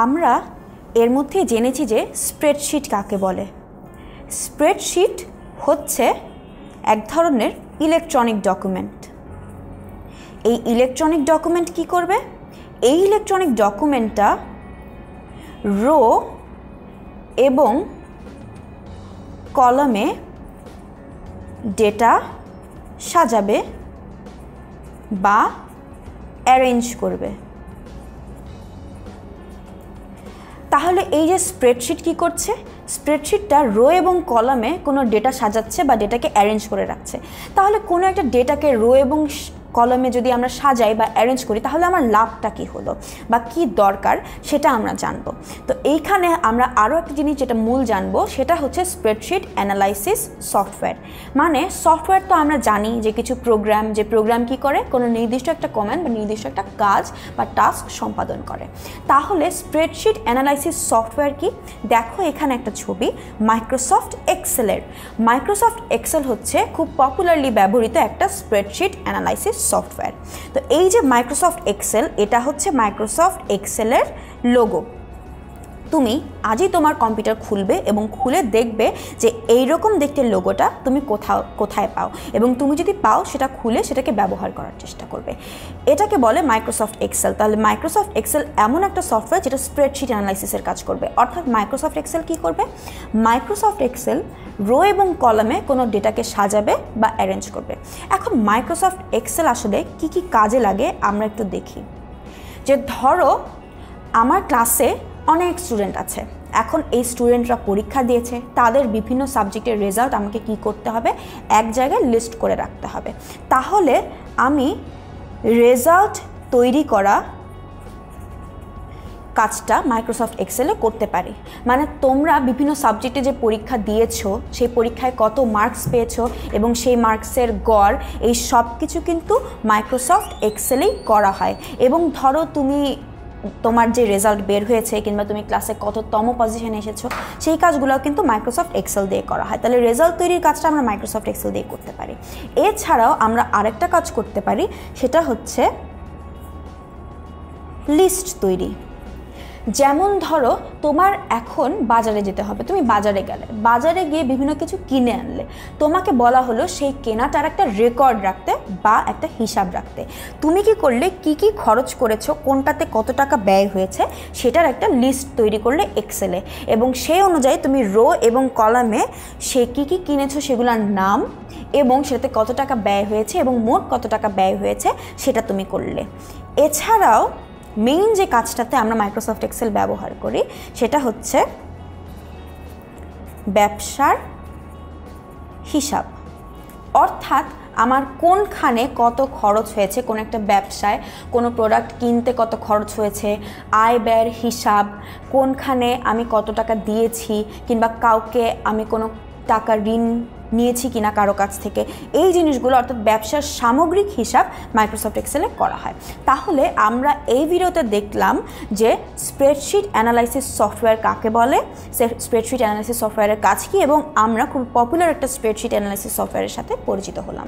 আমরা এর মধ্যে জেনেছি যে স্প্রেডশিট কাকে বলে। স্প্রেডশিট হচ্ছে এক ধরনের ইলেকট্রনিক ডকুমেন্ট। এই ইলেকট্রনিক ডকুমেন্ট কি করবে? এই ইলেকট্রনিক ডকুমেন্টটা রো এবং কলামে ডেটা সাজাবে বা অ্যারেঞ্জ করবে। তাহলে এই যে স্প্রেডশিট কি করছে? স্প্রেডশিটটা রো এবং কলামে কোনো ডেটা সাজাচ্ছে বা ডেটাকে অ্যারেঞ্জ করে রাখছে। তাহলে কোনো একটা ডেটাকে রো এবং কলামে যদি আমরা সাজাই বা অ্যারেঞ্জ করি তাহলে আমার লাভটা কী হলো বা কি দরকার সেটা আমরা জানবো। তো এইখানে আমরা আরও একটা জিনিস যেটা মূল জানবো সেটা হচ্ছে স্প্রেডশিট অ্যানালাইসিস সফটওয়্যার। মানে সফটওয়্যার তো আমরা জানি যে কিছু প্রোগ্রাম, যে প্রোগ্রাম কি করে কোনো নির্দিষ্ট একটা কমান্ড বা নির্দিষ্ট একটা কাজ বা টাস্ক সম্পাদন করে। তাহলে স্প্রেডশিট অ্যানালাইসিস সফটওয়্যার কি? দেখো এখানে একটা ছবি মাইক্রোসফট এক্সেলের। মাইক্রোসফট এক্সেল হচ্ছে খুব পপুলারলি ব্যবহৃত একটা স্প্রেডশিট অ্যানালাইসিস সফটওয়্যার। তো এই যে মাইক্রোসফট এক্সেল, এটা হচ্ছে মাইক্রোসফট এক্সেলের লোগো। তুমি আজই তোমার কম্পিউটার খুলবে এবং খুলে দেখবে যে এইরকম দেখতে লোগোটা তুমি কোথায় পাও, এবং তুমি যদি পাও সেটা খুলে সেটাকে ব্যবহার করার চেষ্টা করবে। এটাকে বলে মাইক্রোসফট এক্সেল। তাহলে মাইক্রোসফট এক্সেল এমন একটা সফটওয়্যার যেটা স্প্রেডশিট অ্যানালাইসিসের কাজ করবে। অর্থাৎ মাইক্রোসফট এক্সেল কি করবে? মাইক্রোসফট এক্সেল রো এবং কলামে কোনো ডেটাকে সাজাবে বা অ্যারেঞ্জ করবে। এখন মাইক্রোসফট এক্সেল আসলে কি কি কাজে লাগে আমরা একটু দেখি। যে ধরো আমার ক্লাসে অনেক স্টুডেন্ট আছে, এখন এই স্টুডেন্টরা পরীক্ষা দিয়েছে, তাদের বিভিন্ন সাবজেক্টের রেজাল্ট আমাকে কি করতে হবে? এক জায়গায় লিস্ট করে রাখতে হবে। তাহলে আমি রেজাল্ট তৈরি করা কাজটা মাইক্রোসফট এক্সেলে করতে পারি। মানে তোমরা বিভিন্ন সাবজেক্টে যে পরীক্ষা দিয়েছো, সেই পরীক্ষায় কত মার্কস পেয়েছো এবং সেই মার্কসের গড়, এই সব কিছু কিন্তু মাইক্রোসফট এক্সেলেই করা হয়। এবং ধরো তুমি তোমার যে রেজাল্ট বের হয়েছে কিংবা তুমি ক্লাসে কততম পজিশনে এসেছো, সেই কাজগুলোও কিন্তু মাইক্রোসফট এক্সেল দিয়ে করা হয়। তাহলে রেজাল্ট তৈরির কাজটা আমরা মাইক্রোসফট এক্সেল দিয়ে করতে পারি। এছাড়াও আমরা আরেকটা কাজ করতে পারি, সেটা হচ্ছে লিস্ট তৈরি। যেমন ধরো তোমার এখন বাজারে যেতে হবে, তুমি বাজারে গেলে, বাজারে গিয়ে বিভিন্ন কিছু কিনে আনলে, তোমাকে বলা হলো সেই কেনাটার একটা রেকর্ড রাখতে বা একটা হিসাব রাখতে। তুমি কি করলে? কি কি খরচ করেছো, কোনটাতে কত টাকা ব্যয় হয়েছে, সেটার একটা লিস্ট তৈরি করলে এক্সেলে, এবং সেই অনুযায়ী তুমি রো এবং কলামে সে কি কি কিনেছো সেগুলোর নাম এবং সেটাতে কত টাকা ব্যয় হয়েছে এবং মোট কত টাকা ব্যয় হয়েছে সেটা তুমি করলে। এছাড়াও মেইন যে কাজটাতে আমরা মাইক্রোসফট এক্সেল ব্যবহার করি সেটা হচ্ছে ব্যবসার হিসাব। অর্থাৎ আমার কোনখানে কত খরচ হয়েছে, কোন একটা ব্যবসায় কোনো প্রোডাক্ট কিনতে কত খরচ হয়েছে, আয় ব্যয়ের হিসাব, কোনখানে আমি কত টাকা দিয়েছি কিংবা কাউকে আমি কোনো টাকা ঋণ নিয়েছি কিনা কারো কাছ থেকে, এই জিনিসগুলো অর্থাৎ ব্যবসার সামগ্রিক হিসাব মাইক্রোসফট এক্সেলে করা হয়। তাহলে আমরা এই ভিডিওতে দেখলাম যে স্প্রেডশিট অ্যানালাইসিস সফটওয়্যার কাকে বলে, স্প্রেডশিট অ্যানালাইসিস সফটওয়্যারের কাজ কী, এবং আমরা খুব পপুলার একটা স্প্রেডশিট অ্যানালাইসিস সফটওয়্যারের সাথে পরিচিত হলাম।